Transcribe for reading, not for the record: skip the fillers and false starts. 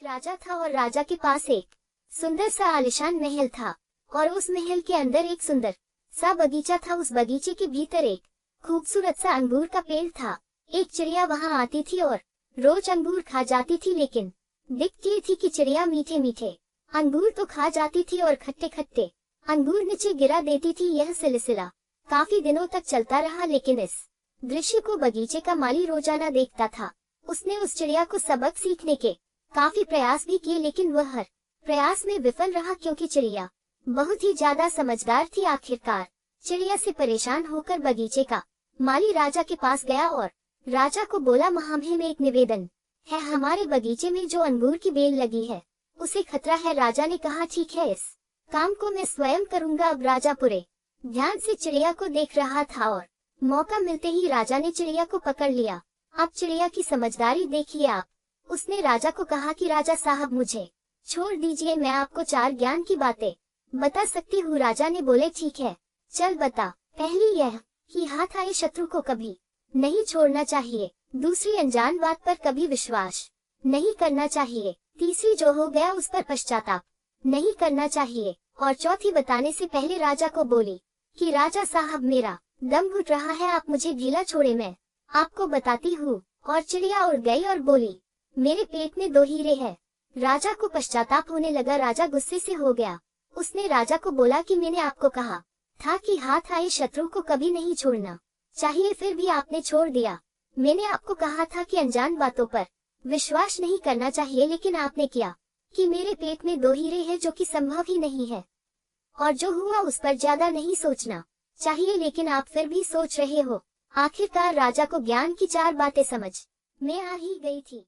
राजा था और राजा के पास एक सुंदर सा आलिशान महल था और उस महल के अंदर एक सुंदर सा बगीचा था। उस बगीचे के भीतर एक खूबसूरत सा अंगूर का पेड़ था। एक चिड़िया वहां आती थी और रोज अंगूर खा जाती थी, लेकिन दिखती थी कि चिड़िया मीठे मीठे अंगूर तो खा जाती थी और खट्टे खट्टे अंगूर नीचे गिरा देती थी। यह सिलसिला काफी दिनों तक चलता रहा, लेकिन इस दृश्य को बगीचे का माली रोजाना देखता था। उसने उस चिड़िया को सबक सीखने के काफी प्रयास भी किए, लेकिन वह हर प्रयास में विफल रहा क्योंकि चिड़िया बहुत ही ज्यादा समझदार थी। आखिरकार चिड़िया से परेशान होकर बगीचे का माली राजा के पास गया और राजा को बोला, हमें में एक निवेदन है, हमारे बगीचे में जो अंगूर की बेल लगी है उसे खतरा है। राजा ने कहा, ठीक है, इस काम को मैं स्वयं करूंगा। अब राजा पूरे ध्यान से चिड़िया को देख रहा था और मौका मिलते ही राजा ने चिड़िया को पकड़ लिया। अब चिड़िया की समझदारी देखिए आप। उसने राजा को कहा कि राजा साहब, मुझे छोड़ दीजिए, मैं आपको 4 ज्ञान की बातें बता सकती हूँ। राजा ने बोले, ठीक है, चल बता। पहली यह कि हाथ आए शत्रु को कभी नहीं छोड़ना चाहिए। दूसरी, अनजान बात पर कभी विश्वास नहीं करना चाहिए। तीसरी, जो हो गया उस पर पश्चाताप नहीं करना चाहिए। और चौथी, बताने से पहले राजा को बोली कि राजा साहब, मेरा दम घुट रहा है, आप मुझे ढीला छोड़े, मैं आपको बताती हूँ। और चिड़िया उड़ गई और बोली, मेरे पेट में 2 हीरे हैं। राजा को पश्चाताप होने लगा। राजा गुस्से से हो गया। उसने राजा को बोला कि मैंने आपको कहा था कि हाथ आए शत्रु को कभी नहीं छोड़ना चाहिए, फिर भी आपने छोड़ दिया। मैंने आपको कहा था कि अनजान बातों पर विश्वास नहीं करना चाहिए, लेकिन आपने किया कि मेरे पेट में 2 हीरे हैं, जो कि संभव ही नहीं है। और जो हुआ उस पर ज्यादा नहीं सोचना चाहिए, लेकिन आप फिर भी सोच रहे हो। आखिरकार राजा को ज्ञान की 4 बातें समझ में आ ही गई थी।